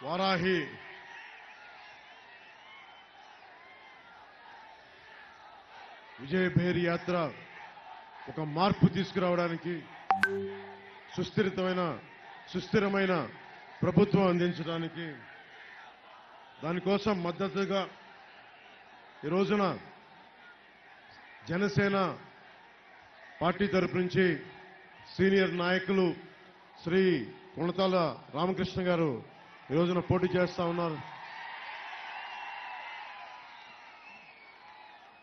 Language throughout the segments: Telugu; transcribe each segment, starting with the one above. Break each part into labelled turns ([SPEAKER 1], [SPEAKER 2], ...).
[SPEAKER 1] వారాహి విజయభేరి యాత్ర ఒక మార్పు తీసుకురావడానికి సుస్థిరమైన ప్రభుత్వం అందించడానికి దానికోసం మద్దతుగా ఈ రోజున జనసేన పార్టీ తరపు నుంచి సీనియర్ నాయకులు శ్రీ కొణతాల రామకృష్ణ గారు ఈ రోజున పోటీ చేస్తా ఉన్నారు.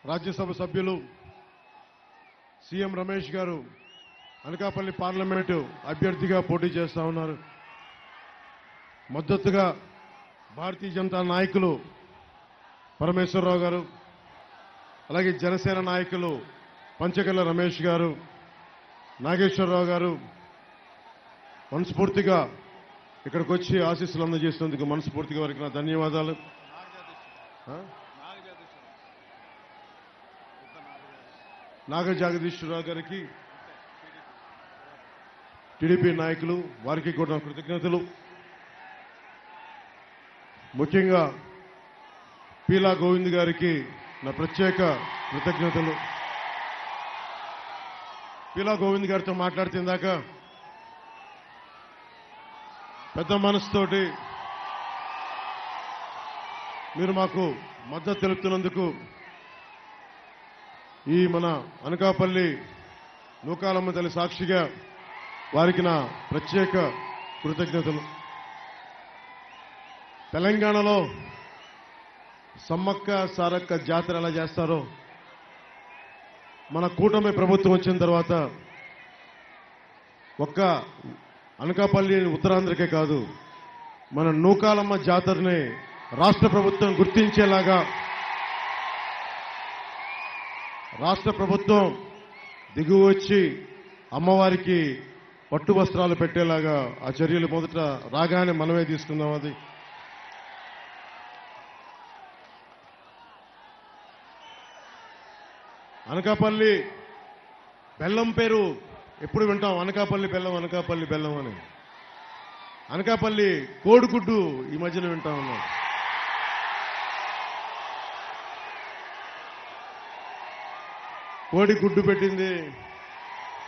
[SPEAKER 1] రాజ్యసభ సభ్యులు సీఎం రమేష్ గారు అనకాపల్లి పార్లమెంటు అభ్యర్థిగా పోటీ చేస్తా ఉన్నారు. మద్దతుగా భారతీయ జనతా నాయకులు పరమేశ్వరరావు గారు, అలాగే జనసేన నాయకులు పంచకల్ల రమేష్ గారు, నాగేశ్వరరావు గారు మనస్ఫూర్తిగా ఇక్కడికి వచ్చి ఆశీస్సులు అందజేసినందుకు మనస్ఫూర్తిగా వారికి నా ధన్యవాదాలు. నాగజగదీశ్వరరావు గారికి, టీడీపీ నాయకులు వారికి కూడా కృతజ్ఞతలు. ముఖ్యంగా పీలా గోవింద్ గారికి నా ప్రత్యేక కృతజ్ఞతలు. పీలా గోవింద్ గారితో మాట్లాడుతుందాక పెద్ద మనసుతోటి మీరు మాకు మద్దతు తెలుపుతున్నందుకు ఈ మన అనకాపల్లి నూకాలమ్మ తల్లి సాక్షిగా వారికి నా ప్రత్యేక కృతజ్ఞతలు. తెలంగాణలో సమ్మక్క సారక్క జాతర ఎలా చేస్తారో మన కూటమి ప్రభుత్వం వచ్చిన తర్వాత ఒక్క అనకాపల్లి ఉత్తరాంధ్రకే కాదు, మన నూకాలమ్మ జాతరని రాష్ట్ర ప్రభుత్వం గుర్తించేలాగా రాష్ట్ర ప్రభుత్వం దిగువ వచ్చి అమ్మవారికి పట్టు వస్త్రాలు పెట్టేలాగా ఆ చర్యలు మొదట రాగానే మనమే తీసుకుందాం. అది అనకాపల్లి బెల్లం పేరు ఎప్పుడు వింటాం, అనకాపల్లి బెల్లం, అనకాపల్లి బెల్లం అని. అనకాపల్లి కోడిగుడ్డు ఈ మధ్యన వింటా ఉన్నాం. కోడి గుడ్డు పెట్టింది,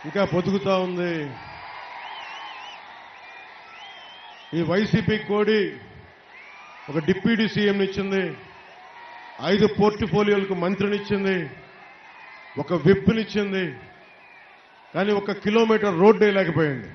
[SPEAKER 1] ఇంకా పొదుగుతా ఉంది. ఈ వైసీపీ కోడి ఒక డిప్యూటీ సీఎంని ఇచ్చింది, 5 పోర్ట్ఫోలియోలకు మంత్రినిచ్చింది, ఒక విప్నిచ్చింది, కానీ 1 కిలోమీటర్ రోడ్డు వేయలేకపోయింది.